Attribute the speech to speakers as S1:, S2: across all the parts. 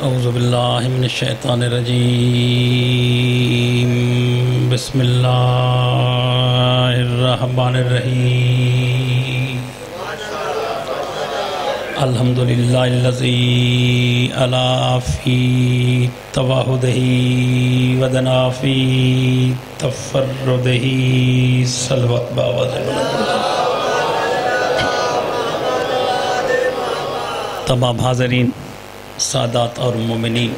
S1: اعوذ باللہ من الشیطان الرجیم بسم اللہ الرحمن الرحیم الحمدللہ الذی علا فی تواہدہ ودنا فی تفردہ صلوات باوز تمام حاضرین سادات اور مومنین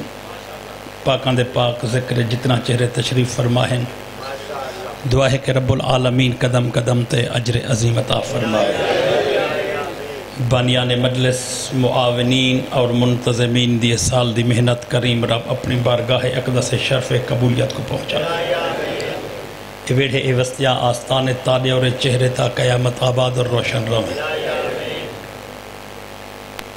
S1: پاکاں دے پاک ذکر جتنا چہرے تشریف فرمائیں دعا ہے کہ رب العالمین قدم قدم تے اجر عظیم عطا فرمائے بانیان مجلس معاونین اور منتظمین دی سال دی محنت کریم رب اپنی بارگاہ اقدس شرف قبولیت کو پہنچا ویڑھے اے وستیاں آستان تانے اور چہرے تا قیامت آباد اور روشن رہے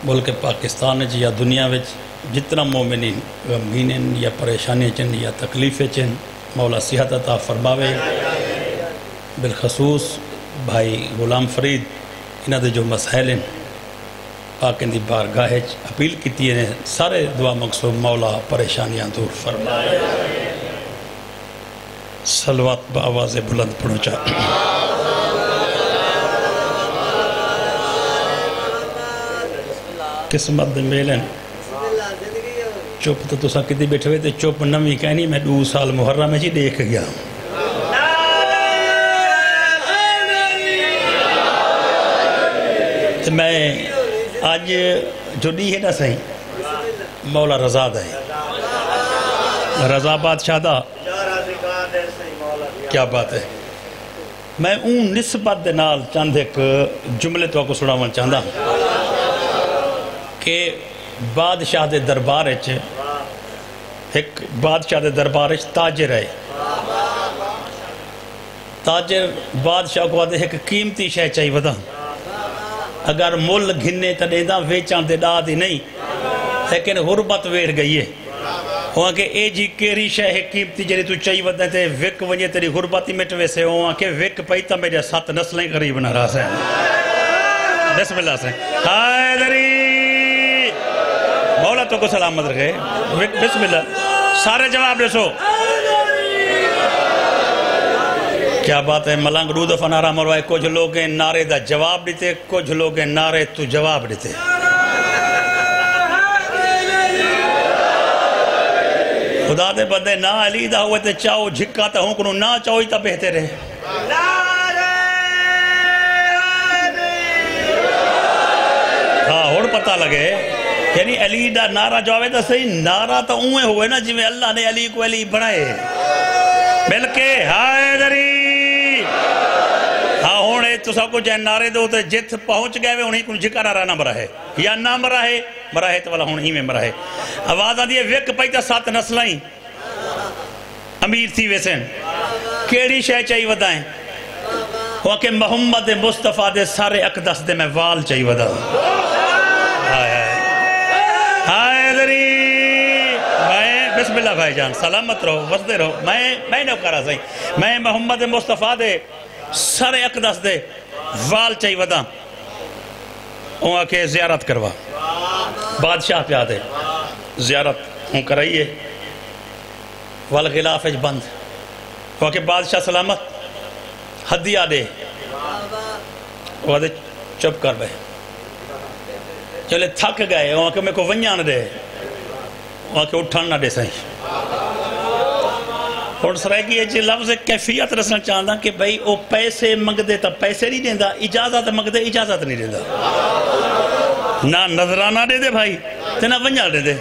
S1: ملک پاکستان یا دنیا وچ جتنا مومنین غمگین یا پریشانی چن یا تکلیف چن مولا صحت عطا فرماوے بالخصوص بھائی غلام فرید انہاں دے جو مسائل ہیں پاکن دی بارگاہ اپیل کیتی ہیں سارے دعا مقصود مولا پریشانیاں دور فرمائے صلوات بآواز بلند پڑھو قسمت دے میلن چوپ تو تسا کدی بیٹھے ہوئے تے چوپ نمی کہنی میں 2 سال محرم میں جی دیکھ گیا تو میں آج جو دی ہے نا صحیح مولا رضا دا ہے رضا بادشاہ دا کیا بات ہے میں اون نسبت دے نال چند ایک جملے تو کو سناون چاہتا ہوں کہ بادشاہ دے دربار ایک بادشاہ دے دربار تاجر ہے تاجر بادشاہ کو آدھے ایک قیمتی شے چاہیے ودا اگر مل گھنے تا دیدہ ویچان دے دا دی نہیں لیکن غربت ویڑ گئی ہے وہاں کہ اے جی کیری شے ہے قیمتی جری تو چاہیے ودا تے وک ونجے تیری غربتی مٹوے سے وہاں کہ وک پیتا میرے 7 نسلیں قریب نہ رہا سے بسم اللہ سے حیدری مولا تو کو سلامت رکھے بسم اللہ سارے جواب دے سو کیا بات ہے ملنگ رود فنارا مروائے کچھ لوگ نعرے دا جواب دیتے کچھ لوگ نعرے تو جواب دیتے خدا دے بدے نا علی دا ہوئے تے چاہو جھکا تا ہوں کنو نا چاہو ہی تا بہتے رہے ہاں اور پتہ لگے یعنی علی دا نعرہ جو آوے تا صحیح نعرہ تا اوے ہوئے نا جی میں اللہ نے علی کو علی بنائے بلکہ حیدری ہاں ہونے تو سب کو جائے نعرے دو تے جت پہنچ گئے ہوئے انہیں کن جھکا نعرہ نہ مرا ہے یا نہ مرا ہے تو والا ہون ہی میں مرا ہے آواز آ دیئے وک پیتا 7 نسلائیں امیر تھی ویسے کیڑی شے چاہیے ودائیں وہ کہ محمد مصطفیٰ دے سارے اقدس دے میں وال چاہیے ودائیں بسم اللہ بھائی جان سلامت رہو وسدے رہو میں نہ کرا سہی میں محمد مصطفیٰ دے سارے اقدس دے وال چاہی ودا وہاں کے زیارت کروا بادشاہ پہ آدھے زیارت ہوں کرائیے والغلاف اج بند وہاں کے بادشاہ سلامت حدی آدھے وہ آدھے چپ کر بھائی چلے تھک گئے وہاں کے میں کو ونیاں نہ دے وہاں کے اٹھان نہ دے سائیں اور سرائے کی یہ لفظ کیفیت رسنا چاہتا کہ بھئی وہ پیسے مگ دے تا پیسے نہیں دیندہ اجازت مگ دے اجازت نہیں دیندہ نہ نظرانہ دے دے بھائی تے نہ ونیاں دے دے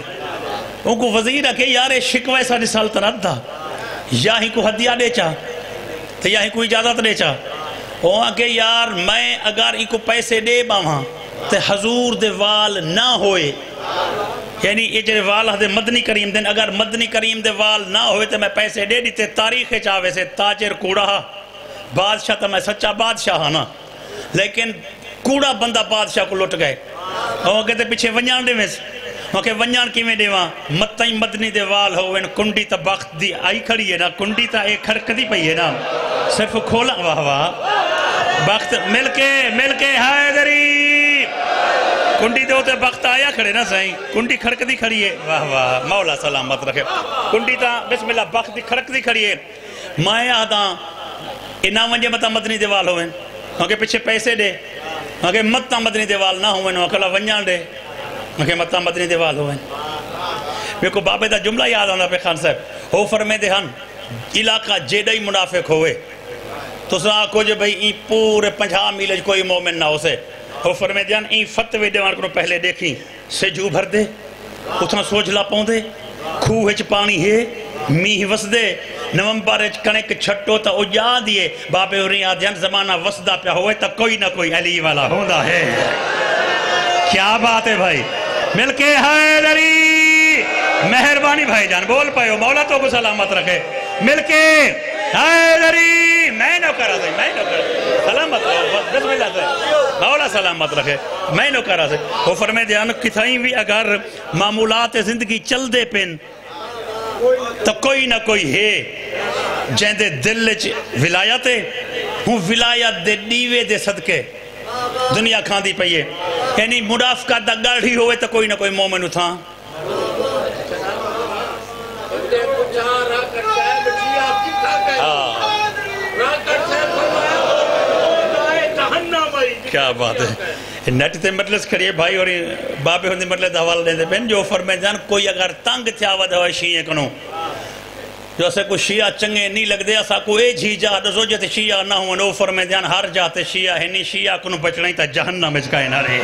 S1: ان کو وزیر ہے کہ یار شکوہ ساری سلطنت تھا یا ہی کو حدیہ دے چاہ تے یا ہی کو اجازت دے چاہ وہاں کہ یار میں اگر ہی کو پیسے دے باہاں تے حضور دے وال نہ ہوئے یعنی یہ جو وال ہے مدنی کریم دن اگر مدنی کریم دے وال نہ ہوئے تو میں پیسے دے دیتے تاریخ چاہوے سے تاجر کوڑا بادشاہ تو میں سچا بادشاہ نا لیکن کوڑا بندہ بادشاہ کو لٹ گئے وہ کہتے پیچھے ونیان دے میں وہ کہ ونیان کی میں دیواں متائیں مدنی دے وال ہوئے کنڈی تا بخت دی آئی کھڑی ہے نا کنڈی تا ایک کھڑکدی پئی ہے نا صرف کھولا واہ واہ بخت مل کے حیدری کنڈی دے ہوتے بخت آیا کھڑے نا سائیں کنڈی کھڑک دی کھڑی ہے واہ واہ مولا سلامت رکھے کنڈی تا بسم اللہ بخت دی کھڑک دی کھڑی ہے مائیں آدھاں انہاں ونجے مطا مدنی دیوال ہوئیں وہاں پیچھے پیسے دے وہاں مطا مدنی دیوال نہ ہوئیں وہاں کلا ونجان دے وہاں مطا مدنی دیوال ہوئیں میں کو بابے دا جملہ یاد آنا پہ خان صاحب ہو فرمے دے ہن علاقہ جیڑا ہی منافق ہوئے تو سنا کو جو بھئی این پورے 50 میل کوئی مومن نہ ہو سے ہو فرمے دے ہن این فتوے دیوان کو پہلے دیکھیں سے جو بھر دے اتنا سوجلا پاؤں دے کھوہ ہچ پانی ہے میہ وس دے نومبر ہچ کنک چھٹو تا اجا دیئے بابے ہوری آدھیان زمانہ وسدہ پہ ہوئے تا کوئی نہ کوئی علی والا ہوندہ ہے کیا بات ہے بھائی مل کے حیدری مہربانی بھائی جان بول پائے ہو مولا تو کو سلامت رکھے مل کے حیدری میں نو کرا دیں میں نو کرا سلامت رکھے بسم اللہ سے مولا سلامت رکھے میں نو کرا دیں وہ فرمے دیان کتھائیں بھی اگر معمولات زندگی چل دے پن تو کوئی نہ کوئی ہے جہاں دے دل ولایت ہے ہوں ولایت دے دیوے دے صدقے دنیا کھان دی پئیے یعنی منافقات دا گاڑھی ہوئے تو کوئی نہ کوئی مومن اتھا کیا بات ہے نیٹ تے مجلس کھڑیے بھائی اور بابے ہوندے مجلس حوال دے پہن جو فرمائے جان کوئی اگر تنگ تھیا ود ہوئے شیعہ کنو جو اسے کو شیعہ چنگے نہیں لگ دے اسا کو اے جھی جا دزو جتے شیعہ نہ ہوں نو فرمائے جان ہر جاتے شیعہ ہے نہیں شیعہ کنو بچنائی تا جہنم اچکائے نہ رہے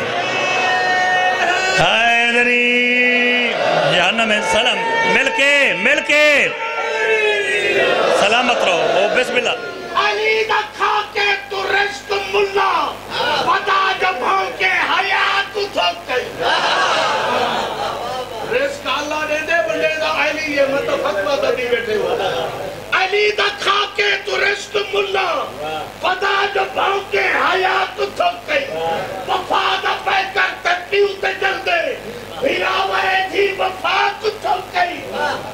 S1: حیدری جہنم سلام مل کے سلامت رہو بسم اللہ
S2: علی دا کھا کے تو رشت ملا پتا جب ہوں کے حیات کو تھوک گئی رزق اللہ نے دے بندے دا علی یہ مطلب فتوہ دا دی بیٹھے ہوا علی دا کھا کے تو رشت ملا پتا جب ہوں کے حیات کو تھوک گئی وفا دا پہ کر تکیو تے جل دے بھیراوے جی وفا کو تھوک گئی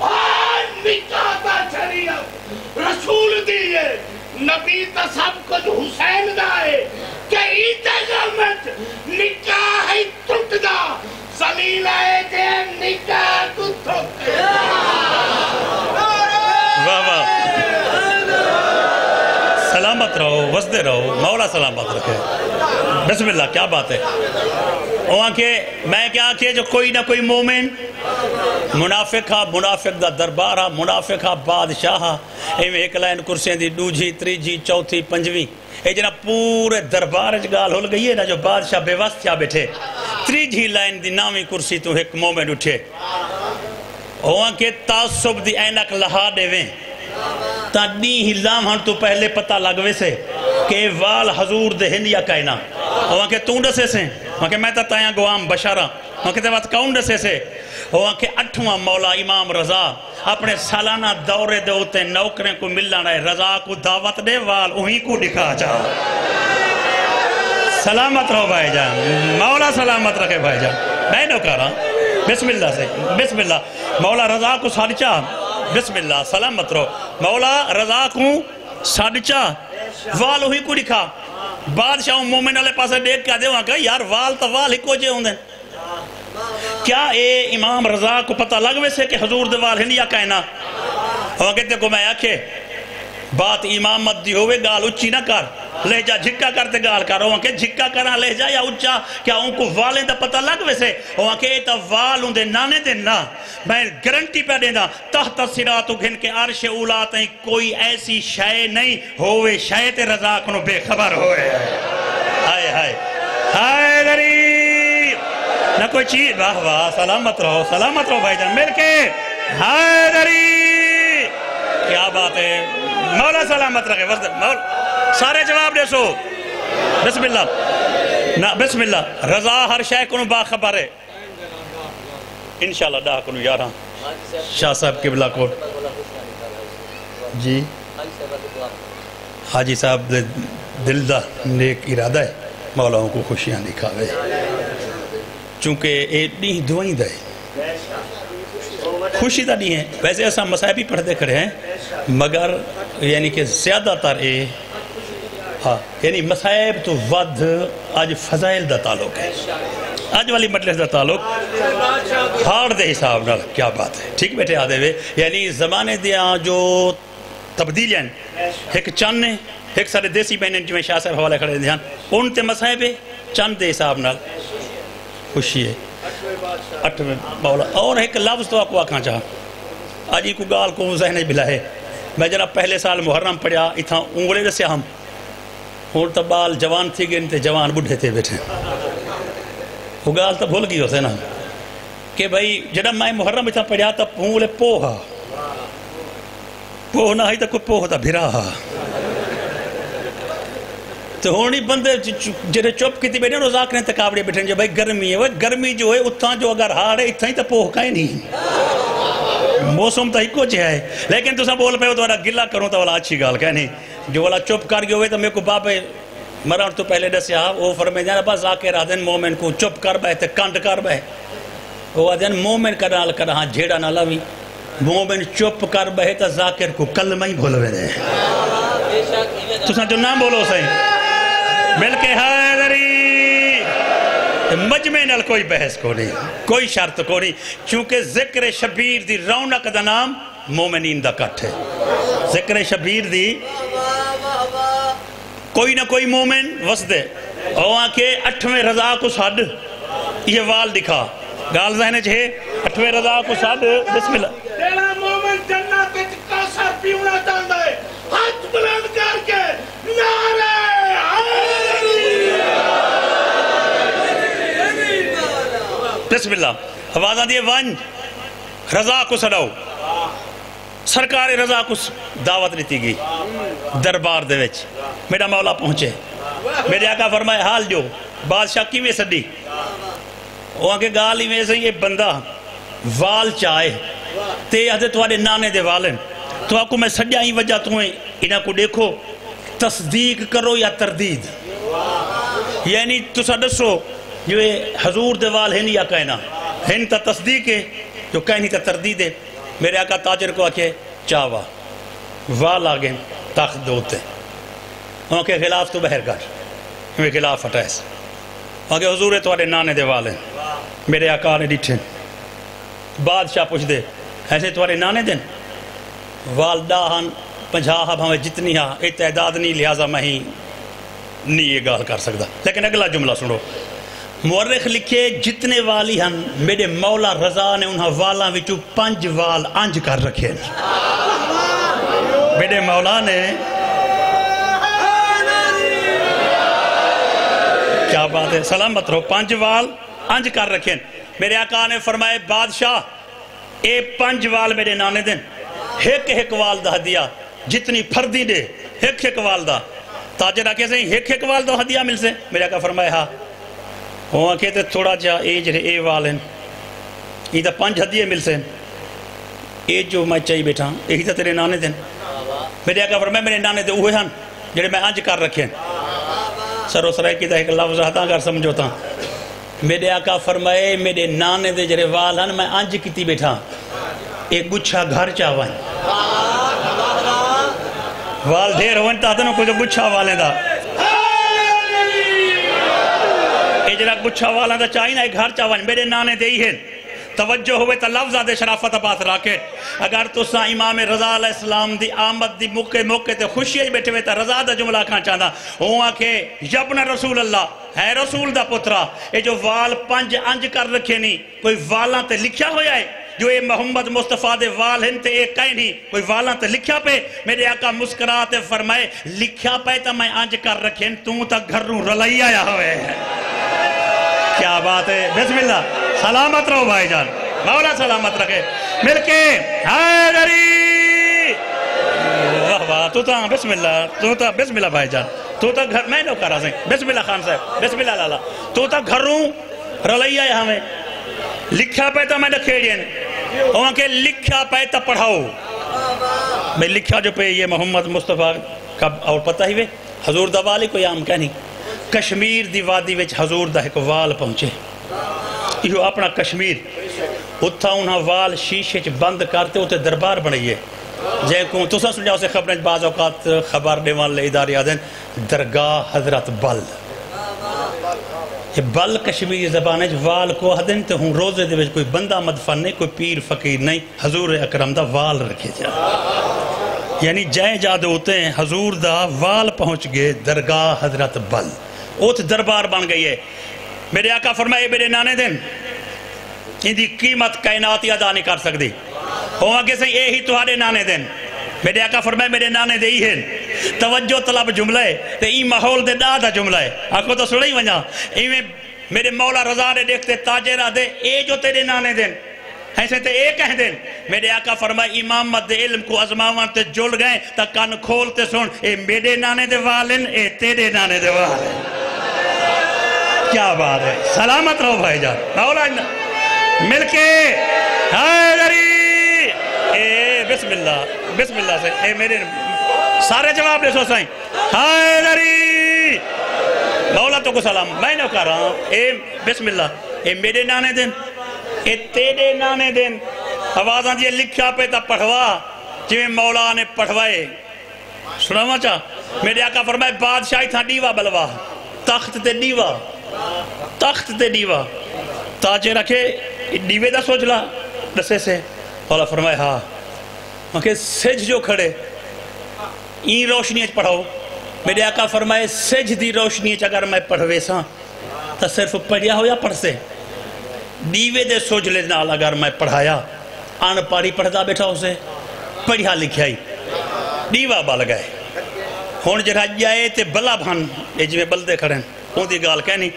S2: آن نکاح دا شریعت رسول دیئے نبی تا سب کچھ حسین دائے کہ ایتے غمت نکاح ہی ٹوٹ دا زلیل آئے دے نکاح کو ٹوٹ دا
S1: واہ واہ سلامت رہو وزدے رہو مولا سلامت رکھے بسم اللہ کیا بات ہے وہاں کہ میں کیا کہ جو کوئی نہ کوئی مومن منافق دا دربارہ منافق بادشاہ ایم ایک لائن کرسیاں دی دوجھی تریجھی چوتھی پنجویں اے جنا پورے دربار گال ہو گئی ہے نا جو بادشاہ بے وست تھیا بیٹھے تریجھی لائن دی نامی کرسی تو ایک مومن اٹھے وہاں کہ تعصب دی اینک لہا دے ویں تا دی ہی لام ہن تو پہلے پتہ لگوے سے کہ وال حضور دے ہندیا کائنا وہاں کہ تون ڈسے سے وہاں کہ میں تا تایاں گوام بشارہ وہاں کہ تے بات کون ڈسے سے وہاں کہ 8واں مولا امام رضا اپنے سالانہ دورے دے ہوتے نوکریں کو ملنا رہے رضا کو دعوت دے وال وہیں کو دکھا جا سلامت رہو بھائی جان مولا سلامت رکھے بھائی جان میں نو کہا رہا بسم اللہ سے بسم اللہ مولا رضا کو سادچا بسم اللہ سلامت رہو مولا رضا کو سادچا وال وہیں کو دکھا بادشاہ مومن علیہ پاسے دیکھ کے دے وہاں کہا یار وال تا وال ہی کو جے ہوں دیں کیا اے امام رضا کو پتہ لگوے سے کہ حضور دوال ہنیا کہنا وہاں کہتے کو میں آکھے بات امامت دی ہوئے گال اچھی نہ کر لہجہ جھکا کرتے گال کر وہاں کہ جھکا کرا لہجہ یا اچھا کیا ان کو والیں دا پتہ لگوے سے وہاں کہ ایتا وال ان دے نانے دے نا میں گرنٹی پہ دینا تحت صراط گھن کے عرش اولا تائیں کوئی ایسی شے نہیں ہوئے شیط رضا کنو بے خبر ہوئے ہائے ہائے ہائے دری نہ کوئی چیز واہ واہ سلامت رہو بھائی جان مل کے حیدری کیا بات ہے مولا سلامت رکھے مولا سارے جواب دے سو بسم اللہ نا بسم اللہ رضا ہر شے کنو باخبر ہے انشاءاللہ دا کنو یارہاں شاہ صاحب قبلہ کوٹ جی حاجی صاحب دل دا نیک ارادہ ہے مولاؤں کو خوشیاں دکھاوے چونکہ ایک نہیں دعائیں دے خوشی دا نہیں ہے ویسے ایسا مسائب ہی پڑھتے کھڑے ہیں مگر یعنی کہ زیادہ تر یعنی مسائب تو ود آج فضائل دا تعلق ہے آج والی مجلس دا تعلق ہار دے حساب نال کیا بات ہے ٹھیک بیٹھے آدھے ہوئے یعنی زمانے دیا جو تبدیلیاں ایک چند نے ایک سارے دیسی بہنیں جو میں شاہ صاحب حوالے کھڑے دھیان ان تے مسائے پہ چند دے حساب نال خوشی ہے 8ویں مولا اور ایک لفظ تو آپ کو آکھاں چاہا آج ہی کو گال کو ذہن بلا ہے میں جناب پہلے سال محرم پڑھیا اتھا انگلے دسیا ہم اور تب بال جوان تھی گئے تے جوان بڑھے تھے بیٹھے وہ گال تب بھول گئی ہوتے نا کہ بھائی جناب میں محرم اتھا پڑھیا تب انگلے پوہا پوہ نہ ہی تا کوئی پوہ تا بھرا تو ہونی بندے جنہیں چوپ کی تھی بیٹھے روز آکریں تکابڑے بیٹھیں جو بھائی گرمی ہے وہ گرمی جو ہے اتھا جو اگر ہار ہے اتھا ہی تا پوہ کائیں نہیں موسم تا ہی کچھ ہے لیکن تو سا بول پہ ہو تو والا گلہ کروں تا والا اچھی گال کہنے جو والا چوپ کر گئے ہوئے تو میں کو باپ مران تو پہلے دسیا وہ فرمائے جانا بس آکے رہا دن مومن کو چوپ کر بے تے کنڈ کر بے وہ دن مومن کرنال کر ہاں جھیڑا نہ لوی مومن چوپ کر بے تا ذاکر کو کلمہ ہی بھولوے دے تو سا جو نام بولو سہیں مل کے حیدری مجمع نال کوئی بحث کو نہیں کوئی شرط کو نہیں چونکہ ذکر شبیر دی رونق دا نام مومنین دا کٹ ہے ذکر شبیر دی کوئی نہ کوئی مومن وسدے اور کہ 8ویں رضا کو ساڑھ یہ وال دکھا گال ذہنے چھے 8ویں رضا کو ساڑھ بسم اللہ
S2: تیرا مومن جنت کاسر پیونا چاہتا ہے ہاتھ بلند کر کے نعرہ
S1: بسم اللہ آوازہ دیئے ونج رضا کو سڑاؤ سرکار رضا کو دعوت لیتی گئی دربار دے وچ میرا مولا پہنچے میرے آقا فرمائے حال جو بادشاہ کی میں سڈی وہاں کے گالی میں سے یہ بندہ وال چاہے تے حضرت والے نانے دے والن تو آپ کو میں سڈیا ہی وجہ تمہیں انہاں کو دیکھو تصدیق کرو یا تردید یعنی تو سا دسو جو حضور دے وال ہیں یا کہنا ہن تا تصدیق ہے جو کہنی تا تردید ہے میرے آقا تاجر کو آکے چاوا وال آگے تاخت دوتے وہاں کے خلاف تو بہر کر ہمیں خلاف ہٹائس وہاں کے حضور تو آرے نانے دے والے میرے آقا نے ڈیٹھیں بادشاہ پوچھ دے ایسے تو آرے نانے دیں والداہن 50 ہمیں جتنی ہاں ایک تعداد نہیں لہذا میں ہی نہیں یہ گال کر سکتا لیکن اگلا جملہ سنو مورخ لکھے جتنے والی ہن میرے مولا رضا نے انہاں والاں وچوں 5 وال انج کر رکھے میرے مولا نے کیا بات ہے سلامت رہو 5 وال انج کر رکھے میرے آقا نے فرمائے بادشاہ اے 5 وال میرے نانے دن ایک وال دا ہدیہ جتنی پھردی دے ایک وال دا تاجر آکے سے ایک وال دا ہدیہ مل سے میرے آقا فرمائے ہاں وہاں کہتے تھوڑا جا اے جرے اے وال ہیں یہ تا 5 ہدیے مل سے اے جو میں چاہی بیٹھا یہی تا تیرے نانے دن میرے آقا فرمائے میرے نانے دے اوہے ہن جڑے میں آنج کر رکھیں سر و سرائی کی تا ایک لفظ ہتا کر سمجھوتا میرے آقا فرمائے میرے نانے دے جڑے وال ہن میں آنج کیتی بیٹھا ایک گچھا گھر چاہوائیں وال دیر ہوئن تا تنو کچھ گچھا والیں دا جڑا گچھا والا دا چاہیے نا ایک گھر چاہوائیں میرے نانے دے ہی ہیں توجہ ہوئے تا لفظہ دے شرافت بات راکے اگر تو سا امام رضا علیہ السلام دی آمد دی موقع تے خوشی بیٹھے ہوئے تا رضا دا جملہ کھان چاہتا ہوں کہ یبن رسول اللہ ہے رسول دا پترا اے جو وال 5 انج کر رکھے نہیں کوئی والاں تے لکھیا ہویا ہے جو اے محمد مصطفیٰ دے وال ہیں تے ایک کہیں نہیں کوئی والاں تے لکھیا پہ میرے آقا مسکراتے فرمائے لکھیا پہ تا میں انج کر رکھیں تو تا گھر رو رلائی آیا ہوئے کیا بات ہے بسم اللہ سلامت رہو بھائی جان مولا سلامت رکھے مل کے حیدری واہ واہ تو تا بسم اللہ تو تا بسم اللہ بھائی جان تو تا گھر میں نو کرا سیں بسم اللہ خان صاحب بسم اللہ لالا تو تا گھر رو رلائی آیا ہمیں لکھا پہ تا میں نے کھیڑین وہاں کے لکھا پہ تا پڑھاؤ میں لکھا جو پہ یہ محمد مصطفیٰ کا اور پتہ ہی وے حضور دا والی کوئی عام کہنی کشمیر دی وادی وچ حضور دا ایک وال پہنچے یہ اپنا کشمیر اتھا انہاں وال شیشے چ بند کرتے ہوتے دربار بنائیے جے کو تو سا سنجاؤ سے خبریں بعض اوقات خبر دیوان لے اداری آدھیں درگاہ حضرت بل یہ بل کشمیری زبان ہے وال کو آدھن تو ہوں روزے دے کوئی بندہ مدفن نہیں کوئی پیر فقیر نہیں حضور اکرم دا وال رکھے جا یعنی جائیں جادے ہوتے ہیں حضور دا وال پہنچ گئے درگاہ حضرت بل اوت دربار بن گئی ہے میرے آقا فرمائے میرے نانے دن ان دی قیمت کائناتی ادا نہیں کر سکتی ہوں آگے سے یہ ہی تمہارے نانے دن میرے آقا فرمائے میرے نانے دے ہی ہیں توجہ طلب جملہ ہے تو این ماحول دے دا جملہ ہے آقا تو سڑی ونجا ایویں میرے مولا رضا نے دیکھتے تاجرہ دے اے جو تیرے نانے دن ایسے تے اے کہہ دیں میرے آقا فرمائے امامت دے علم کو ازماوان تے جڑ گئے تا کان کھولتے سن اے میرے نانے دے والن اے تیرے نانے دے والن کیا بات ہے سلامت رہو بھائی جان مولا مل کے حیدری اے بسم اللہ سے اے میرے سارے جواب دے سو سائیں حیدری مولا تو کو سلام میں نہ کر رہا ہوں اے بسم اللہ اے میرے نانے دن اے تیرے نانے دن آوازاں جی لکھا پہ تا پڑھوا جو مولا نے پڑھوائے سناوا چاہ میرے آقا فرمائے بادشاہی تھا ڈیوہ بلوا تخت تے ڈیوہ تاجے رکھے ڈیوے دا سوچ لا دسے سے مولا فرمائے ہاں مکہ سج جو کھڑے این روشنی اچ پڑھاؤ میرے آقا فرمائے سج دی روشنی اچ اگر میں پڑھوے ساں تا صرف پڑھیا ہو یا پڑھ سے ڈیوے دے سوچ لے نال اگر میں پڑھایا آن پاڑی پڑھدا بیٹھا اسے پڑھیا لکھائی ڈیوہ بل گئے ہون جڑا جائے تے بلا بھان اے جو بلدے کھڑے ہون دی گال کہنی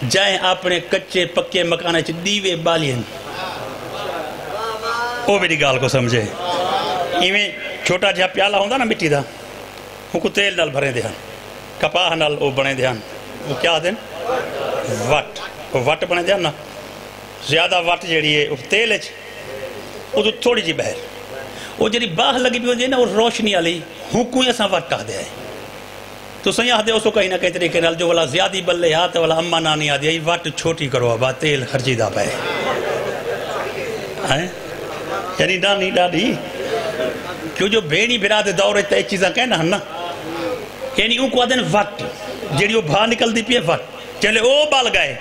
S1: جائیں اپنے کچے پکے مکانے چ ڈیوے بالین او میری گال کو سمجھے ایویں چھوٹا جہا پیالہ ہوندہ نا مٹی دا ان کو تیل نال بھریں دہن کپاہ نال او بنے دہن وہ کیا دیں وٹ وہ وٹ بنے دہن نا زیادہ وٹ جیڑی ہے تیل ہے وہ تو تھوڑی جی بہر وہ جیڑی باہ لگی بھی ہوندی ہے نا وہ روشنی علی ہوں کوئی ایسا وٹ آ دے تو سہی آدھے اس کو کہیں نہ کہیں طریقے نال جو والا زیادی بلے ہاتھ والا اممہ نانی آدھی ہے وٹ چھوٹی کرو ابا تیل خرچی دا پہ یعنی نانی ڈاڈی کیوں جو بینی براد دورے تے چیزاں کہنا ہن نا یعنی ان کو آدھیں وٹ جیڑی وہ بھا نکل دی پیے وٹ چلے او بال گئے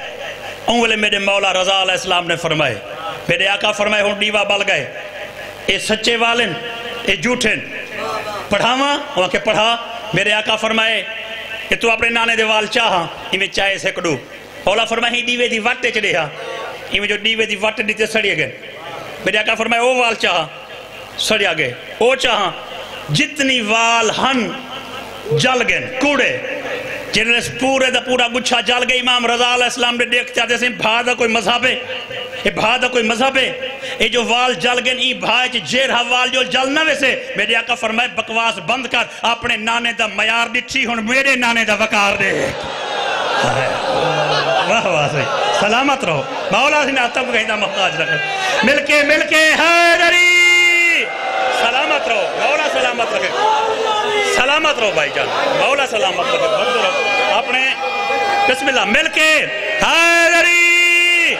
S1: اولے میرے مولا رضا علیہ السلام نے فرمائے میرے آقا فرمائے ہون ڈیوہ بال گئے اے سچے والن اے جھوٹن پڑھاواں وہاں کے پڑھا میرے آقا فرمائے کہ تو اپنے نانے دے وال چاہاں ہمیں چاہے سے کڑو اولا فرمائے ہی ڈیوے دی وٹ چڑے ہاں ہمیں جو ڈیوے دی وٹ دیتے سڑیے گئے میرے آقا فرمائے او وال چاہاں سڑیا گئے او چاہاں جتنی وال ہن جل گئے کوڑے جنہیں پورے دا پورا گچھا جل گئے امام رضا علیہ السلام نے دیکھتے آتے ہیں بھا دا کوئی مذہب ہے یہ بھا دا کوئی مذہب ہے یہ جو وال جل گئے ای بھائے چھ جیرہ وال جو جل نہ ویسے میرے آقا فرمائے بکواس بند کر اپنے نانے دا میار ڈٹھی ہون میرے نانے دا وقار دے واہ واہ سے سلامت رہو مولا سے ناتب کہیں دا محتاج رکھے مل کے حیدری سلامت رہو مولا سلامت رکھے سلامت رہو بھائی جان مولا سلامت رکھے بند رہو اپنے بسم اللہ مل کے حیدری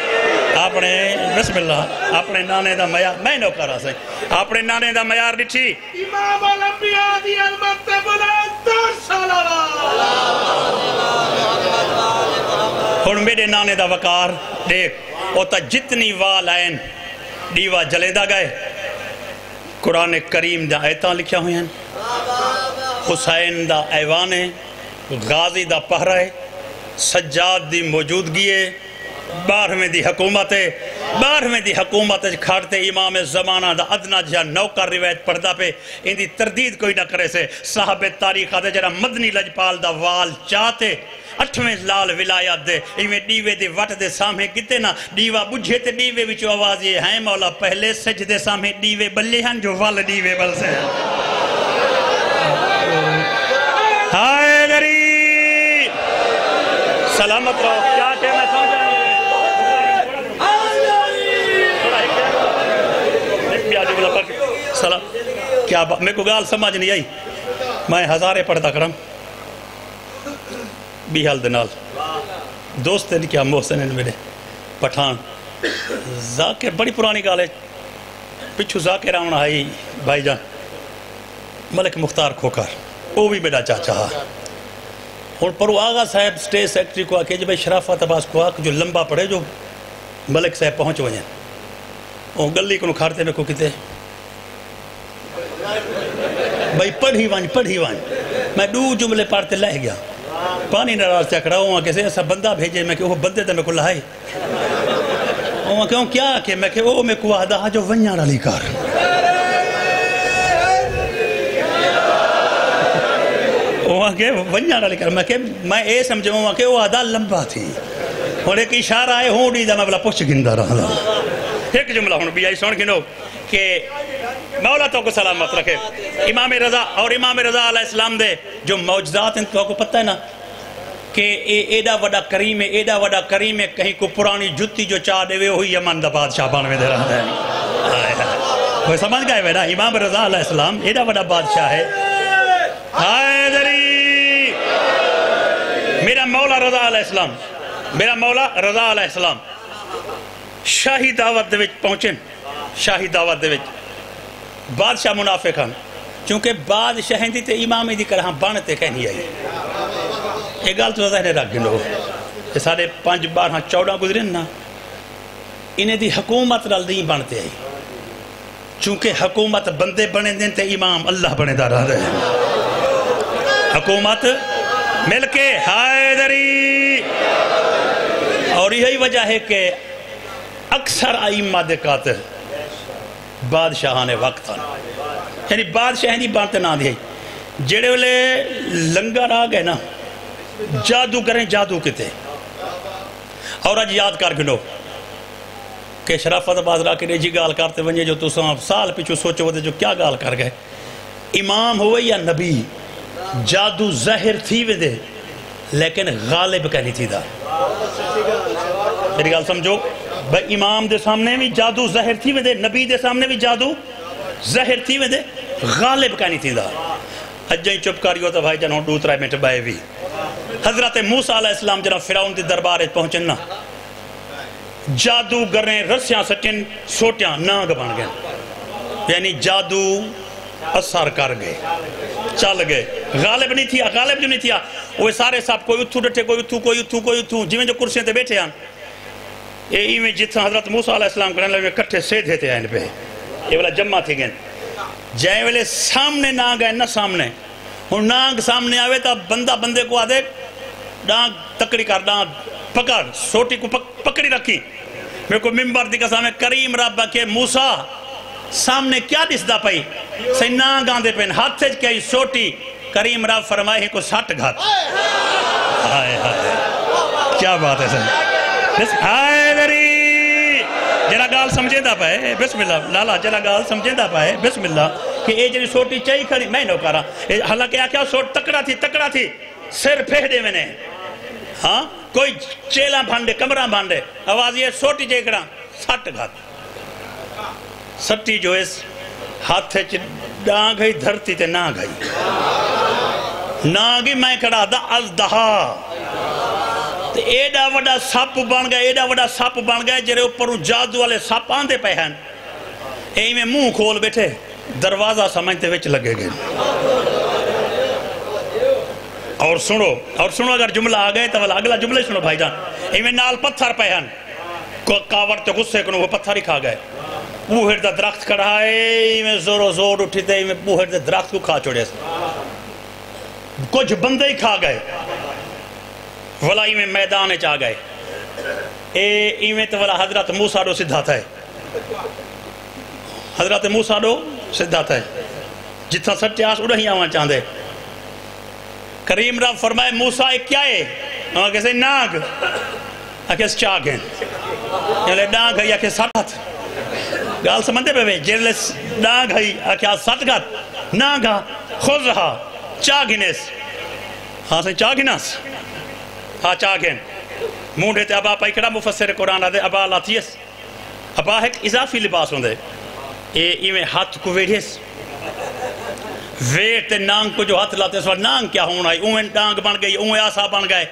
S1: اپنے بسم اللہ اپنے نانے دا میار میں نو کرا سے اپنے نانے دا میار ڈٹھی
S2: امام الانبیاء دی علمت بلندر صلوات
S1: ہون میرے نانے دا وقار دیکھ اوتا جتنی وال آئین ڈیوہ جلے دا گئے قرآن کریم دا آیتاں لکھیا ہوئے ہیں حسین دا ایوانے غازی دا پہرائے سجاد دی موجودگی ہے 12ویں دی حکومت ہے 12ویں دی حکومت کھاڑتے امام زمانہ دا ادنا جہاں نوکر روایت پڑھدا پہ ان دی تردید کوئی نہ کرے سے صاحب تاریخ آتے جرہ مدنی لجپال دا وال چاہتے 8ویں لال ولایات دے ایویں ڈیوے دے وٹ دے سامنے کتے نا ڈیوہ بجھے تے ڈیوے وچو آواز یہ ہیں مولا پہلے سجدے سامنے ڈیوے بلے ہیں جو وال ڈیوے بل سے حیدری سلامت رہو کیا کہنا سمجھا سلام کیا میں کو گال سمجھ نہیں آئی میں ہزارے پڑھتا کرم بھی حال دنال دوست نے کیا محسن ہیں میرے پٹھان ذاکر بڑی پرانی گال ہے پچھو ذاکر آمنا ہے بھائی جان ملک مختار کھوکر وہ بھی میرا چاچا اور پرو آغا صاحب سٹیج سیکٹری کو آکے جو بھائی شرافت عباس کو آکے جو لمبا پڑھے جو ملک صاحب پہنچ وجیں اور گلی کو کھارتے میں کو کتے بھائی پڑھی وانج میں دو جملے پڑھتے لہ گیا پانی نراز چکڑا ہوں کیسے ایسا بندہ بھیجے میں کہ وہ بندے تے میں کو لہائی اور کہوں کیا کہ میں کہ وہ میں کو آدھا جو ونیار علی کار وہاں کہ ونیار علی کار میں اے سمجھوں کہ وہ آدھا لمبا تھی اور ایک اشارہ آئے ہوں ڈیدہ میں بلا پوچھ گندہ رہا ایک جملہ ہوں بھی آئی سن گنو کہ مولا تو کو سلامت رکھے امام رضا اور امام رضا علیہ السلام دے جو معجزات ہیں تو کو پتہ ہے نا کہ ایڈا وڈا کریم ہے کہیں کو پرانی جتی جو چاہ دے وے ہوئی یمن دا بادشاہ بانوے دے رہا ہے وہ سمجھ گئے بیٹا امام رضا علیہ السلام ایڈا وڈا بادشاہ ہے حیدری میرا مولا رضا علیہ السلام شاہی دعوت دے وچ پہنچیں شاہی دعوت دے وچ بادشاہ منافق ہیں چونکہ بادشاہیں دی تے امامی دی کرہاں بانتے کہنی آئی ایک گال تو ظاہر رکھ گنو یہ سارے 5 12 14 گزرین نا انہیں دی حکومت رل نہیں بانتے آئی چونکہ حکومت بندے بنے دیں تے امام اللہ بنے دا رہا دے حکومت مل کے حیدری اور یہی وجہ ہے کہ اکثر ائمہ دے قاتل بادشاہانے وقت یعنی بادشاہیں دی بانتے نہ دی جڑے والے لنگر آ گئے نا جادو کریں جادو کتے اور آج یاد کر گنو کہ شرافت بازرہ کے جی گال کرتے ونجے جو تو سال پیچھو سوچو ہوتے جو کیا گال کر گئے امام ہوئے یا نبی جادو ظاہر تھی وے دے لیکن غالب کہنی تھی دا میری گال سمجھو بھائی امام دے سامنے بھی جادو ظاہر تھی وے دے نبی دے سامنے بھی جادو ظاہر تھی وے دے غالب کہنی تھی دا اجائیں چپ کریو تو بھائی جنہوں دوسرا منٹ بائے بھی حضرت موسیٰ علیہ السلام جنہوں فیرعون دی دربارے پہنچن نا جادو گریں رسیاں سٹن سوٹیاں ناگ بن گئے یعنی جادو اثر کر گئے چل گئے غالب نہیں تھیا غالب جو نہیں تھیا وہ سارے صاحب کوئی اتھو ڈٹے کوئی اتھو جی میں جو کرسیاں تے بیٹھے ہیں یہ میں جتنا حضرت موسیٰ علیہ السلام کرنے لگے کٹھے سیدھے تھے آئین پہ یہ والا جمع تھی گئے جائے والے سامنے ناگ ہے نہ سامنے اور ناگ سامنے آوے تا بندہ بندے کو آدھے ڈانگ تکڑی کر ڈانگ پکڑ سوٹی کو پکڑی رکھی میرے کو ممبر دی قسم کریم رب کے موسیٰ سامنے کیا دسدا پئی سی ناگ آندے پہن ہاتھ سے کیا سوٹی کریم رب فرمائے کو سٹ گھات ہائے ہائے کیا بات ہے سر ہائے دری جرا گال سمجھے دا پائے بسم اللہ لالا جرا گال سمجھے دا پائے بسم اللہ کہ اے جنی سوٹی چاہی کھڑی میں نو کارا حالانکہ کیا سوٹ تکڑا تھی سر پھیڑ دے میں نے ہاں کوئی چیلہ بھانڈے کمرہ بھانڈے آواز یہ سوٹی چاہی کھڑا سٹ گھات سٹی جو اس ہاتھ ڈانگ گئی دھرتی تے نہ گئی ناگی میں کھڑا دا ازدہا ایڈا وڈا ساپ بن گئے جرے اوپر جادو والے ساپ آندے پہ ہیں اے میں منہ کھول بیٹھے دروازہ سمجھتے وچ لگے گئے اور سنو اگر جملہ آ گئے تو اگلا جملہ سنو بھائی جان اے میں نال پتھر پہ ہیں کاور تے غصے کنو وہ پتھر ہی کھا گئے بوہر دا درخت کھڑا ہے میں زور اٹھی تے میں بوہر دا درخت کو کھا چھوڑے کچھ بندے ہی کھا گئے ولائی میں میدان چاہ گئے ایویں تو والا حضرت موسیٰ ڈو سدھا تھا ہے حضرت موسیٰ ڈو سدھا تھا ہے جتنا سٹے آس اڑا ہی آوان چاہندے کریم رب فرمائے موسیٰ ایک کیا ہے وہاں کیسے ناگ اکیس چاگ ہیں یعنی ناگ ہے یا کہ سٹھت گال سمندے پہ بھئی جیلے ناگ ہے یا کہ سٹھت ناگا خوز رہا چاگنیس ہاں سے چاگناس ہاں چاگن مونڈے تے ابا پائی کڑا مفسر قرآن آدھے ابا لاتیس ابا ایک اضافی لباس ہوندے ایویں ہاتھ کو ویڑیس ویٹ تے نانگ کو جو ہاتھ لاتے سوال نانگ کیا ہونا ہے، اویں ڈانگ بن گئی، اویں آسا بن گئے،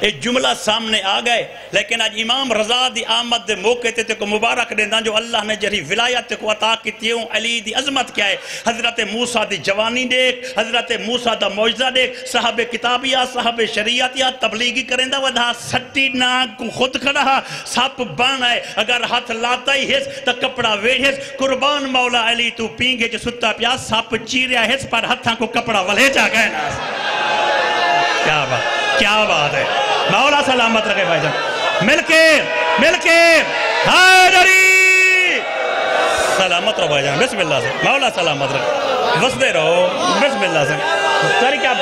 S1: ایک جملہ سامنے آ گئے۔ لیکن آج امام رضا دی آمد دے موقع تے کو مبارک دیندہ جو اللہ نے جری ولایت کو عطا کیتی ہوں، علی دی عظمت کیا ہے، حضرت موسیٰ دی جوانی دیکھ، حضرت موسیٰ دا معجزہ دیکھ، صاحب کتابیہ، صاحب شریعتیہ، تبلیغی کرندہ ودھا سٹی نانگ کو خود کھڑا سپ بن ہے، اگر ہاتھ لاتا ہی ہس تا کپڑا ویڑ ہس، قربان مولا علی تو پینگے جو ستا پیا سپ چیریا ہس پر ہتھاں کو کپڑا ولے جا گئے نا۔ کیا بات ہے، مولا سلامت رکھے بھائی جان، مل کے حیدری سلامت رہو بھائی جان، بسم اللہ سے مولا سلامت رکھے، وسدے رہو بسم اللہ سے، ساری کیا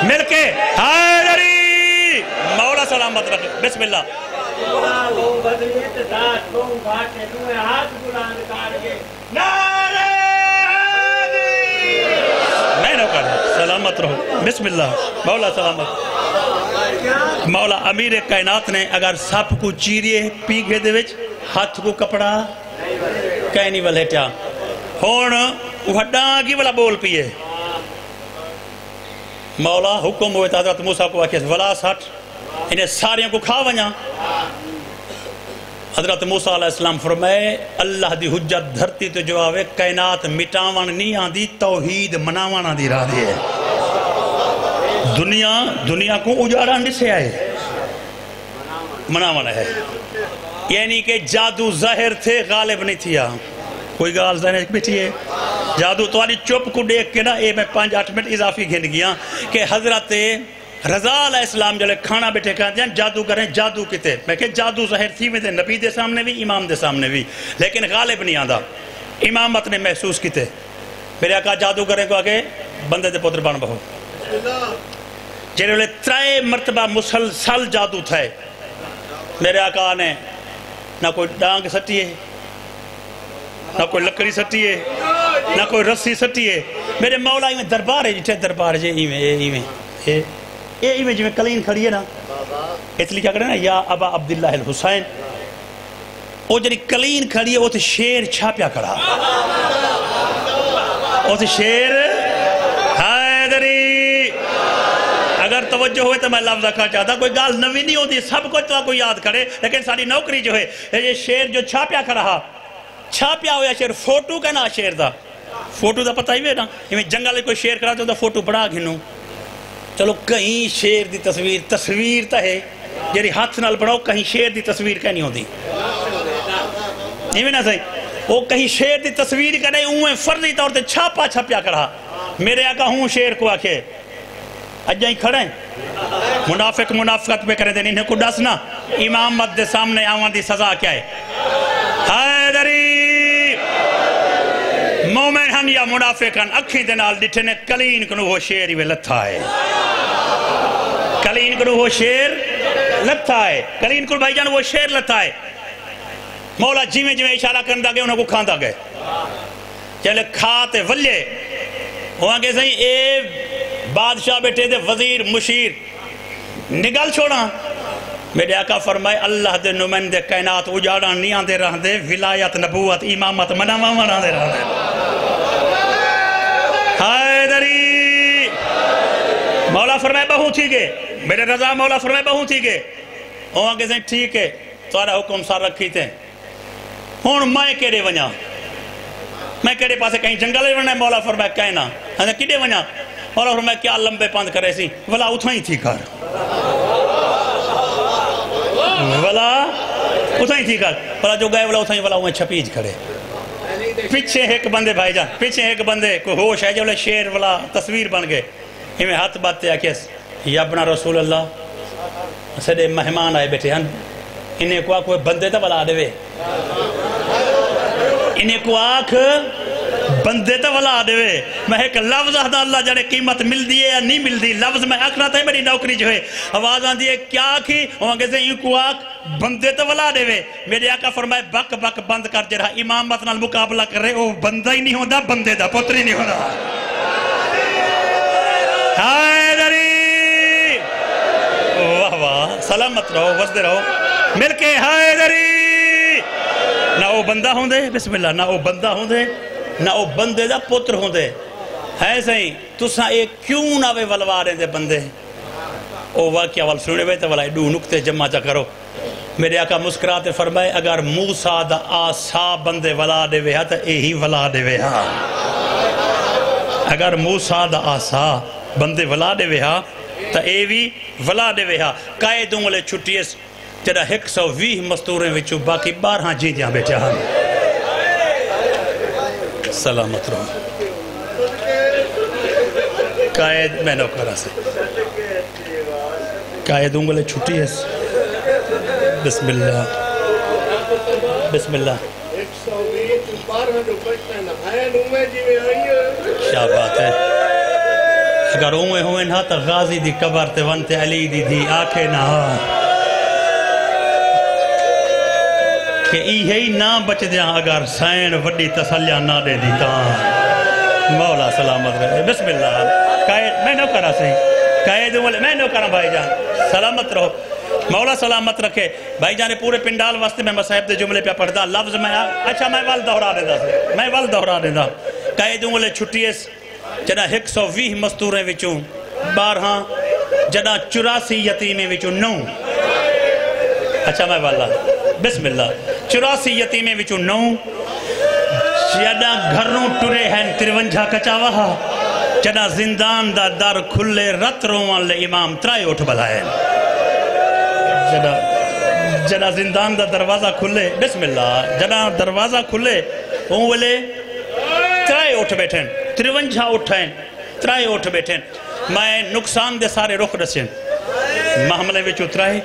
S1: مل کے حیدری مولا سلامت رکھے، بسم اللہ۔ سلامت رہو بسم اللہ، مولا سلامت۔ مولا امیر کائنات نے اگر سپ کو چیریے پیگے دے وچ ہاتھ کو کپڑا کہیں نہیں ولیٹیا، ہون وڈاں کی والا بول پیے، مولا حکم ہوئے حضرت موسیٰ کو آکھے ولا سٹ انہیں ساریوں کو کھا ونیا۔ حضرت موسیٰ علیہ السلام فرمائے اللہ دی حجت دھرتی تو جو آوے کائنات مٹاوان نہیں آندی توحید مناوان آندی راہ دی ہے۔ دنیا کو اجاڑا نہیں سے آئے مناوان ہے، یعنی کہ جادو ظاہر تھے غالب نہیں تھیا، کوئی گال ظاہر بیٹھی ہے جادو تواری چپ کو دیکھ کے نا اے میں 5-8 منٹ اضافی گھن گیا کہ حضرت رضا علیہ السلام جو لے کھانا بیٹھے کہتے ہیں جادو کریں، جادو کتے میں کہ جادو ظاہر تھی میں دے نبی دے سامنے بھی امام دے سامنے بھی، لیکن غالب نہیں آندہ، امامت نے محسوس کتے۔ میرے آقا جادو کریں کو آگے بندے دے پتر بان بہو جنہوں نے 3 مرتبہ مسلسل جادو تھے، میرے آقا نے نہ کوئی ڈانگ سٹی ہے، نہ کوئی لکڑی سٹی ہے، نہ کوئی رسی سٹی ہے، میرے مولا ایویں دربار ہے جٹھے دربار جے ایویں جو کلین کھڑی ہے نا، اس لیے کیا کریں نا یا ابا عبداللہ الحسین، وہ جنہی کلین کھڑی ہے وہ تھے شیر چھاپیا کھڑا، وہ تھے شیر حیدری۔ اگر توجہ ہوئے تو میں لفظ کھا چاہتا کوئی گال نوی نہیں ہوتی، سب کو تو کوئی یاد کرے، لیکن ساری نوکری جو ہے یہ شیر جو چھاپیا کھڑا، چھاپیا ہویا شیر فوٹو کہنا شیر دا، فوٹو دا پتہ ہی ہوئے نا، یہ جنگل کوئی شیر کھڑا تو فوٹو بڑا گھنوں، چلو کہیں شیر دی تصویر تا ہے جیری ہاتھ نال بڑھاؤ، کہیں شیر دی تصویر کہیں نہیں ہوتی، نہیں نا صحیح، وہ کہیں شیر دی تصویر کرے اوہیں فرضی طور تے چھاپا چھپیا کرا، میرے آقا ہوں شیر کو آکھے اجائیں کھڑیں منافق منافقت پہ کریں دیں انہیں کو ڈسنا، امام مد دے سامنے آوان دی سزا کیا ہے؟ حیدری مومن ہن یا منافقن اکھی دنال ڈٹھنے کلین کنو وہ شیر ہی لتھا ہے، کلین کنو وہ شیر لتھا ہے، کلین کنو بھائی جان وہ شیر لتھا ہے۔ مولا جیویں اشارہ کرندہ گئے انہوں کو کھاندہ گئے، چلے کھاتے ولے وہاں کے سہیں اے بادشاہ بیٹھے دے وزیر مشیر نگل چھوڑا، میرے آقا فرمائے اللہ دے نمائندے کائنات اجاڑا نہیں آندے رہ دے، ولایت نبوت امامت مناوان آندے رہ دے۔ حیدری مولا فرمائے بہو تھی گے، میرے رضا مولا فرمائے بہو تھی گے، وہاں کے سہیں ٹھیک ہے سارا حکم سار رکھی تھے، ہون میں کیڑے ونیا، میں کیڑے پاسے کہیں جنگلے ونیا، مولا فرمائے کہنا ہاں کیڑے ونیا، مولا فرمائے کیا لمبے پاند کرے سی، ولا اتھا ہی تھی کر، ولا اتھا ہی تھی کر، ولا جو گئے ولا اتھا ہی ولا ہوئے چھپیج کرے، پیچھے ایک بندے بھائی جان، پیچھے ایک بندے کوئی ہوش ہے جو لے شیر ولا تصویر بن گئے، ہمیں ہاتھ باتتے آکیس یا ابنا رسول اللہ سڑے مہمان آئے بیٹھے ہن، انہیں کو آکھ بندے تا ولا دے، انہیں کو آکھ بندے تا ولا دے، میں ایک لفظ آدھا اللہ جانے قیمت مل دیئے یا نہیں مل دی، لفظ میں اکھنا تھا میری نوکری جو ہے، آواز آن دیئے کیا کی، وہاں کہتے ہیں ان کو آکھ بندے تا ولا دے، میرے آقا فرمائے بک بک بند کر جرہا، امامت نال مقابلہ کر رہے، وہ بندہ ہی نہیں ہوندہ، بندے دا پتری نہیں ہوندہ۔ حیدری واہ واہ سلامت رہو وسدے رہو مل کے حیدری، نہ وہ بندہ ہوندے بسم اللہ، نہ وہ بندہ ہوندے نہ وہ بندے دا پتر ہوندے، ہے صحیح تساں ایک کیوں نہ وے ولوا رہے دے بندے او واقعہ وال سنے وے تو والا دو نکتے جمع چا کرو میرے آقا مسکراتے فرمائے اگر موسیٰ دا آسا بندے ولا دے وے تو یہی ولا دے وے اگر موسیٰ دا آسا بندے ولا دے وے تو اے بھی ولا دے وے قائدوں والے چھٹیس جڑا 120 مستوریں وچوں باقی 12 جی جہاں بیٹھا ہاں سلامت رہو قائد میں نو کرا سے قائدوں والے چھٹیس بسم اللہ بسم اللہ کیا بات ہے اگر اوے ہوئے نہ تو غازی دی قبر تے ونتے علی دی آکھے نہ کہ ہی نہ بچ دیا اگر سین وڈی تسلیہ نہ دے دیتا مولا سلامت رہے بسم اللہ قائد میں نہ کرا سے قائد والے میں نہ کرا بھائی جان سلامت رہو مولا سلامت رکھے بھائی جانے پورے پنڈال واسطے میں مصاحب دے جملے پہ پڑھدا لفظ میں اچھا میں وال دہرا دینا قائدوں والے چھٹیس جنا 120 مستوریں وچوں 12 جنا 84 یتیمیں وچوں 9 اچھا میں والا بسم اللہ 84 یتیمیں وچوں 9 جنا گھروں ٹرے ہیں 53 کچاوہا جنا زندان دا در کھلے رت روان لے امام ترائے اٹھ بلائے جنا زندان دا دروازہ کھلے بسم اللہ جنا دروازہ کھلے وہ والے ترائے اٹھ بیٹھیں 53 اٹھائیں ترائے اٹھ بیٹھیں میں نقصان دے سارے رخ رسیں محملے وچوں ترائے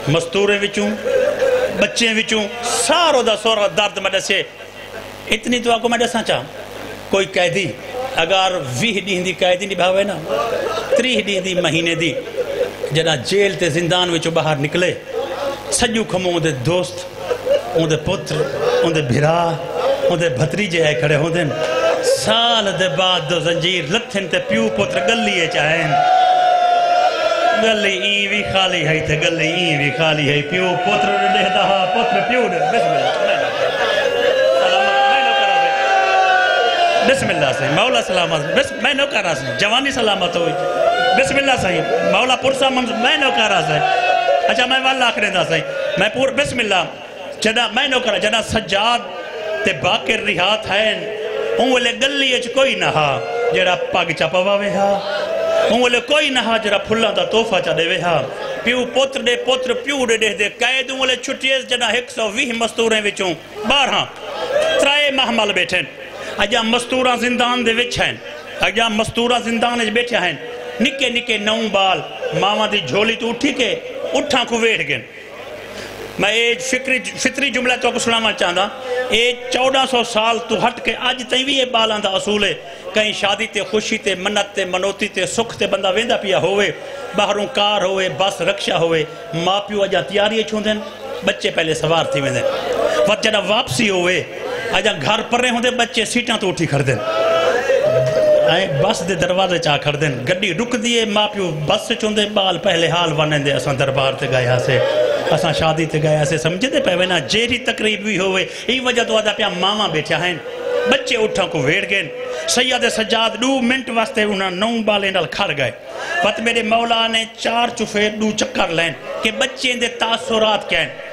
S1: مستورے وچوں بچے وچوں سارو دا سورا درد میں دسے اتنی دعا کو میں دسا چاہا کوئی قیدی اگر 20 دین دی قیدی نہیں بھاوے نا 30 دین دی مہینے دی جنا جیل تے زندان وچوں باہر نکلے سجو کھموں ان دے دوست ان دے پتر ان دے بھرا ان دے بھتریجے آئے کھڑے ہوں دن سال دے بعد دو زنجیر لتھن تے پیو پتر گلیے چاہیں گلی این بھی خالی ہے تے گلی این بھی خالی ہے پیو پتر دے دہا پتر پیو دے بسم اللہ سے مولا سلامت میں نو کہہ رہا سے جوانی سلامت ہوئی بسم اللہ صحیح مولا پرسا منظر میں نو کہہ رہا سے اچھا میں واللہ آکھنے دا صحیح میں پور بسم اللہ جنا میں نو کہہ رہا جنا سجاد تے باقر ریحات ہیں ان والے گلی اچھ کوئی نہا جڑا پاگ چاپا واوے ہا ان والے کوئی نہا جڑا پھلا دا توفہ چا دے وے ہا پیو پتر دے پتر پیو دے دے قید ان والے چھٹیس جنا 120 مستوریں وچوں 12 ترائے محمل بیٹھیں اجا مستورہ زندان دے وچ ہیں اجا مستورہ زندان دے بیٹھے ہیں نکے نکے 9 بال ماما دی جھولی تو اٹھی کے اٹھاں کو ویٹ گئن میں ایک فطری جملہ تو کو سنانا چاہتا ایک 1400 سال تو ہٹ کے آج تھی بھی یہ بالاں دا اصول ہے کہیں شادی تے خوشی تے منت تے منوتی تے سکھ تے بندہ ویندہ پیا ہوئے باہروں کار ہوئے بس رکشہ ہوئے ماں پیو اجا تیاری چھون دیں بچے پہلے سوار تھی میں دیں وقت جڑا واپسی ہوئے اجا گھر پر رہے ہوں دے بچے سیٹاں تو اٹھی کھڑ دیں بس دے دروازے چاہ کھڑ دیں گڑی رک دیئے ماں پیو بس سے چون دے بال پہلے حال وانے دے اساں دربار تے گیا سے اساں شادی تے گیا سے سمجھے دے پہوے نا جیری تقریب بھی ہوئے ای وجہ تو آدھا پیا ماما بیٹھا ہیں بچے اٹھاں کو ویڑ گئے سید سجاد 2 منٹ واسطے انہاں 9 بالیں نال کھڑ گئے وقت میرے مولا نے 4 چفے 2 چکر لین کہ بچے دے تاثرات کیا ہیں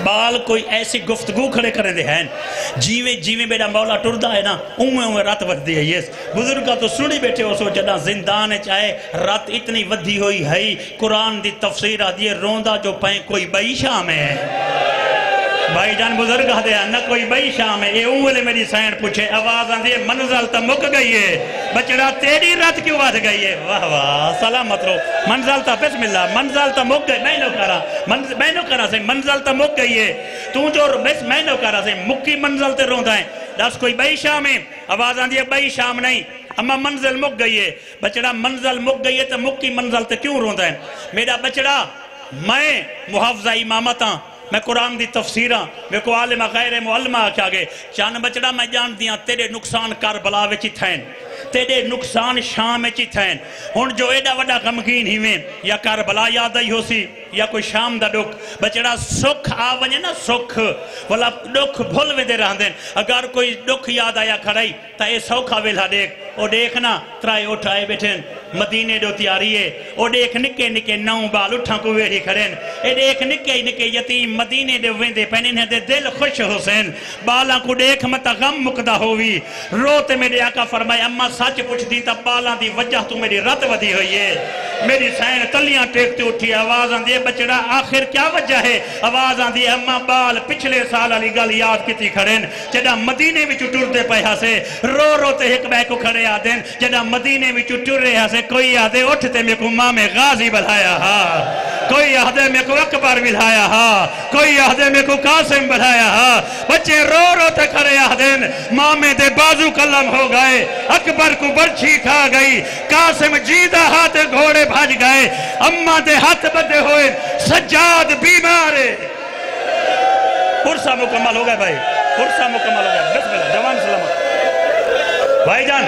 S1: بال کوئی ایسی گفتگو کھڑے کریں دے ہیں جیویں میرا مولا ٹردہ ہے نا اوے رات ودھی ہے یس بزرگاں تو سنی بیٹھے ہو سو جنا زندان چاہے رات اتنی ودھی ہوئی ہے قرآن دی تفسیر آدھی روندہ جو پہیں کوئی بئی شام ہے بھائی جان بزرگ آدھے ہیں نہ کوئی بئی شام ہے یہ اولے میری سائن پوچھے آواز آندھی ہے منزل تا مک گئی ہے بچڑا تیری رات کیوں آدھ گئی ہے واہ واہ سلامت رو منزل تا بسم اللہ منزل تا مک گئی میں نو کہہ رہا سے منزل تا مک گئی ہے تو جو بس میں نو کہہ رہا سے مکی منزل تے روندہ ہے دس کوئی بئی شام ہے آواز آندھی ہے بئی شام نہیں اما منزل مک گئی ہے بچڑا منزل مک گئی ہے تو مکی منزل تے کیوں روندہ ہے میرا بچڑا میں محافظہ امامتاں میں قرآن دی تفسیرہ میں کو عالم غیر معلمہ کیا گئے چاند بچڑا میں جان دیاں تیرے نقصان کربلا وچی تھین تیرے نقصان شام وچی تھین ہن جو ایڈا وڈا غمگین ہی میں یا کربلا یاد آئی ہو سی یا کوئی شام دا ڈک بچڑا سکھ آونے نا سکھ والا ڈک بھول وے دے رہن دین اگر کوئی ڈک یاد آیا کھڑائی تا اے سوکھا ویلہ دیکھ او دیکھنا ترائے اٹھائے بیٹھن مدینے دو تیاری ہے او دیکھ نکے نکے نو بال اٹھاں کو ویڑی کھڑین اے دیکھ نکے نکے یتیم مدینے دے ویندے پہنین ہے دل خوش حسین بالاں کو دیکھ مت غم مقدہ ہوئی روتے میرے آقا فرمائے اما سچ پوچھ دی تا بالاں دی وجہ تو میری رت ودی ہوئی ہے میری سین تلیاں ٹیکتے اٹھی آواز آن دیئے بچڑا آخر کیا وجہ ہے آواز آن دیئے اما بال پچھلے سال علی گل یاد کیتی کھڑین جڑا مدینے میں ٹر دے پہ ہاسے رو رو تے ایک بے کو کھڑے آدین جڑا مدینے میں ٹر رہے ہاسے کوئی آدھے اٹھتے میں کو ماں میں غازی بلھایا ہاں کوئی آدھے میں کو اکبر بلھایا ہاں کوئی آدھے میں کو قاسم بلھایا ہاں بچے رو رو تے کھڑے آدین ماں میں دے بازو کلم ہو گئے اکبر کو برچھی کھا گئی قاسم جیدہ ہاتھ گھوڑے بھاج گئے اماں دے ہاتھ بدے ہوئے سجاد بیمارے پرسہ مکمل ہو گئے بھائی پرسہ مکمل ہو گئے بسم اللہ جوان سلامت بھائی جان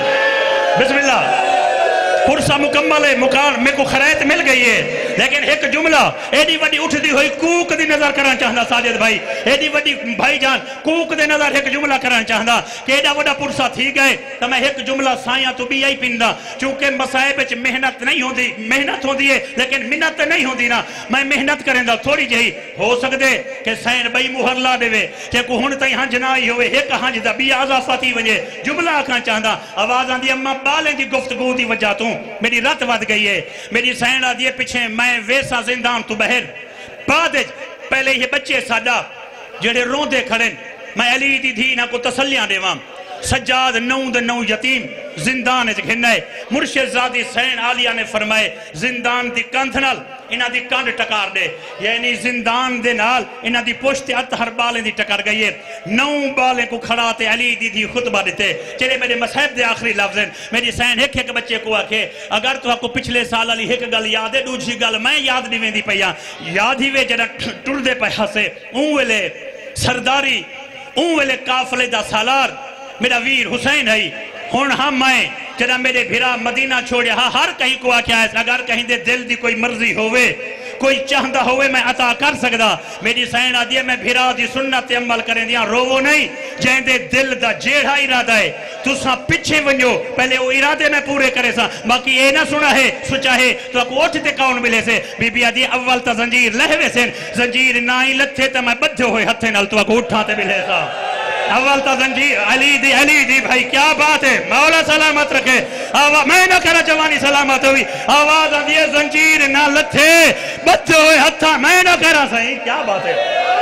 S1: بسم اللہ پرسہ مکمل ہے مکان میں کو خریت مل گئی ہے لیکن ایک جملہ ایڈی وڈی اٹھ دی ہوئی کوک دی نظر کرنا چاہنا ساجد بھائی ایڈی وڈی بھائی جان کوک دی نظر ایک جملہ کرنا چاہنا کہ ایڈا وڈا پرسہ تھی گئے تو میں ایک جملہ سائیاں تو بھی یہی پندہ چونکہ مسائب اچھ محنت نہیں ہوں دی محنت ہوں دی ہے لیکن منت نہیں ہوں دی نا میں محنت کریں دا تھوڑی جہی ہو سکتے کہ سین بھائی محرلہ دے وے کہ کو ہن تائی ہنج نائی ہوئے ایک ہنج دا بھی آزافاتی وجہ جملہ آکھنا چاہنا آواز آن دی اممہ بالیں دی گفتگو دی وجہ توں میری رت ود گئی ہے میری سین آ دیئے پچھے میں ویسا زندان تو بہر بعد پہلے یہ بچے ساڈا جڑے رون دے کھڑن میں علی دی دھینا کو تسلیاں دے وام سجاد نو یتیم زندان اچھ گھنائے مرشد زادی سین آلیہ نے فرمائے زندان دی کندھنال انہا دی کانڈ ٹکار دے یعنی زندان دے نال انہا دی پوشتے اتہر بالیں دی ٹکار گئی ہے 9 بالیں کو کھڑاتے علی دی خطبہ دیتے چلے میرے مصحب دے آخری لفظ ہیں میری سین ایک بچے کو آکھے اگر تو آپ کو پچھلے سال علی ایک گل یاد ہے دوجھی گل میں یاد نہیں ویندی پہیا یاد ہی وے جڑا ٹر دے پہا سے اون ویلے سرداری اون ویلے کافلے دا سالار میرا ویر حسین ہے ہون ہم میں جڑا میرے بھرا مدینہ چھوڑے ہاں ہر کہیں کو آکیا ہے اگر کہیں دے دل دی کوئی مرضی ہوئے کوئی چاہدہ ہوئے میں عطا کر سکدا میری سین آ دیئے میں بھرا دی سنت عمل کریں دیا روو نہیں جہیں دے دل دا جیڑا ارادہ ہے تو ساں پچھے ونجو پہلے وہ ارادے میں پورے کرے ساں باقی اے نہ سنا ہے سچا ہے تو اکو اٹھتے کون ملے سے بی بی آدھی اول تا زنجیر لہوے سے زنجیر نائی لتھے تا میں بدھے ہوئے ہتھے نال تو اکو اٹھاتے ملے ساں اول تا زنجیر علی دی بھائی کیا بات ہے مولا سلامت رکھے میں نہ کرا جوانی سلامت ہوئی آواز آدھیے زنجیر نہ لتھے بدھے ہوئے ہتھا میں نہ کرا صحیح کیا بات ہے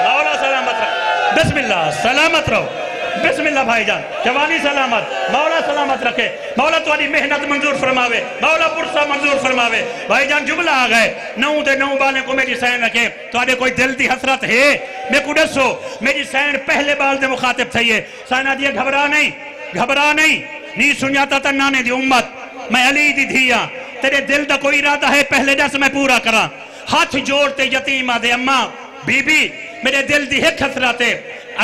S1: مولا سلامت رکھے بسم اللہ سلامت رہو بسم اللہ بھائی جان جوانی سلامت مولا سلامت رکھے مولا تمہاری محنت منظور فرماوے مولا پرسہ منظور فرماوے بھائی جان جملہ آ گئے 9 بالیں کو میری سین رکھے تمہارے کوئی دل دی حسرت ہے میں کو ڈسو میری سین پہلے بال دے مخاطب تھئیے سین آدھیے گھبرا نہیں سنیاتا تا نانے دی امت میں علی دی دھیا تیرے دل دا کوئی ارادہ ہے پہلے دس میں پورا کرا ہاتھ جوڑتے یتیم آدھے اماں بی بی میرے دل دی ایک حسرت ہے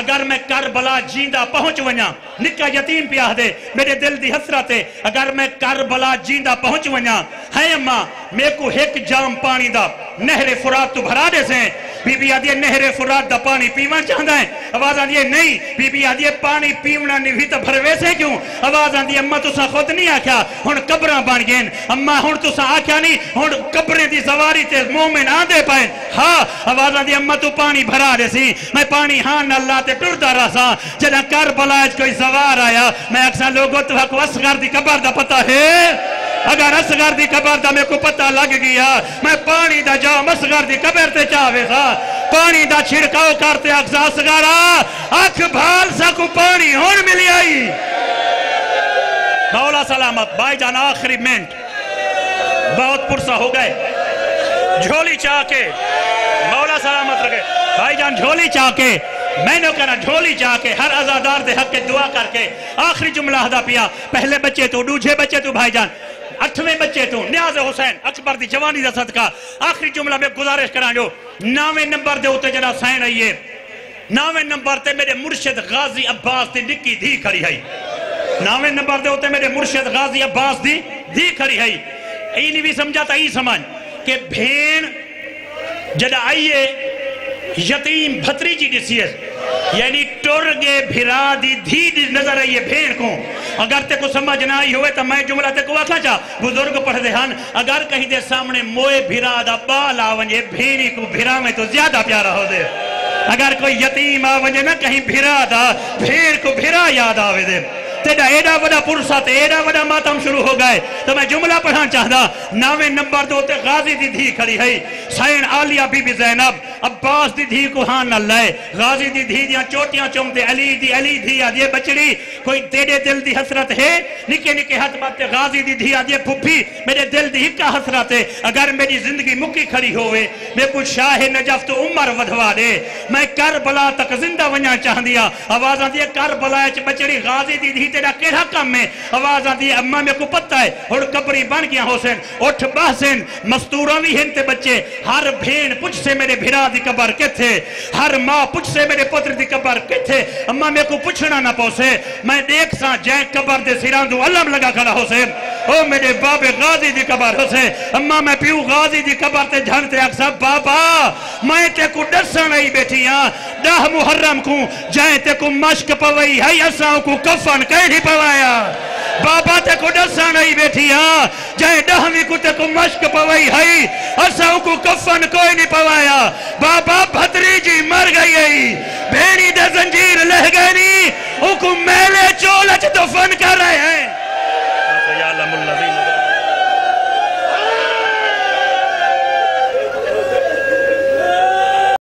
S1: اگر میں کربلا جیندہ پہنچ ونیا نکا یتیم پیاہ دے میرے دل دی حسرت ہے اگر میں کربلا جیندہ پہنچ ونیا ہے اماں میں کو ایک جام پانی دا نہر فرات تو بھرا دے سے بی بی آدھیے نہر فرات دا پانی پیوان چاہتا ہے آواز آدھیے نہیں بی بی آدھیے پانی پیونا نہیں بھی تو بھروے سے کیوں آواز آدھیے اماں تو سا خود نہیں آکھیا ہون قبران بان گئن اماں ہون تو سا آکھیا نہیں ہون قبریں دی زواری تے مومن آن دے پائیں ہاں آواز آدھیے اماں تو پانی بھرا دے سی میں پانی ہاں اللہ تے ٹردہ رہا سا جنہ کربلا کوئی زوار آیا میں اکثر لوگوں تو حق اصغر دی قبر دا پتہ ہے اگر اصغر دی قبر دا میں کو پتہ لگ گیا میں پانی دا جام اصغر دی قبر تے چاہوے سا پانی دا چھڑکاؤ کرتے اکثر اصغرہ اکھ بھال سا کو پانی ہون ملی آئی مولا سلامت بھائی جان آخری منٹ بہت پرسہ ہو گئے جھولی چاہ کے مولا سلامت رکھے بھائی جان جھولی چاہ کے میں نے کہنا جھولی چاہ کے ہر ازادار دے حق کے دعا کر کے آخری جملہ ہدا پیا پہلے بچے تو دوجھے بچے تو بھائی جان 8ویں بچے تو نیاز حسین اکبر دی جوانی دا صدقہ آخری جملہ میں گزارش کران جو 9ویں نمبر دے ہوتے جنا سین آئیے 9ویں نمبر تے میرے مرشد غازی عباس دی نکی دھی کھڑی ہے 9ویں نمبر دے ہوتے میرے مرشد غازی عباس دی دھی کھڑی ہے ای نہیں بھی سمجھاتا ای سمجھ کہ بھین جڑا آئیے یتیم بھتری جی ڈسی ہے یعنی ٹر گے بھرا دی دھی دی نظر آئیے بھین کو اگر تے کو سمجھ نہ آئی ہوئے تو میں جملہ تے کو آکھا چاہ بزرگ پڑھ دے ہن اگر کہیں دے سامنے موئے بھرا دا بال آونجے بھینی کو بھرا میں تو زیادہ پیارا ہو دے اگر کوئی یتیم آونجے نہ کہیں بھرا دا بھین کو بھرا یاد آوے دے تیڑا ایڈا وڈا پرسا تے ایڈا وڈا ماتم شروع ہو گئے تو میں جملہ پڑھان چاہتا 9 نمبر 2 تے غازی دی دھی کھڑی ہے سین آلیہ بی بی زینب عباس دی دھی کو ہاں نہ لائے غازی دی دھی دیاں چوٹیاں چومتے علی دھی آدھے بچڑی کوئی تیرے دل دی حسرت ہے نکے نکے ہاتھ باتے غازی دی دھی آدھے پھپھی میرے دل دی ہکا حسرت ہے اگر میری زندگی مکی کھڑی ہوئے میں کچھ شاہ نجف تو عمر ودھوا دے میں کربلا تک زندہ ونیا چاہ دیا آواز آدھی کربلا چ بچڑی غازی دی دھی تیرا کیڑا کم میں آواز آدھی اماں میں کو پتہ ہے اور قبری بن گیا حسین اٹھ بحسین مستورہ بھی ہنتے بچے ہر بھین پچھ سے میرے بھرا دی قبر کے تھے ہر ماں پچھ سے میرے پتر دی قبر کے تھے اماں میں کو پچھنا نہ پوسے میں دیکھ سا جائیں قبر دے سیران دو علم لگا کھڑا حسین او میرے باب غازی دی قبر حسین اماں میں پیو غازی دی قبر تے جھنتے اکسا بابا میں تے کو ڈسا نہیں بیٹھی ہاں 10 محرم کو جائیں تے کو مشک پوئی ہے اساں کو کفن کہیں پوایا بابا تے کو ڈسا نہیں بیٹھی ہاں جائیں 10ویں کو تے کو مشک پوئی ہے اساں کو کفن کوئی نہیں پوایا بابا بھتری جی مر گئی ہے بھیڑی دے زنجیر لہ گئی نہیں او کو میلے چولچ دفن کر رہے ہیں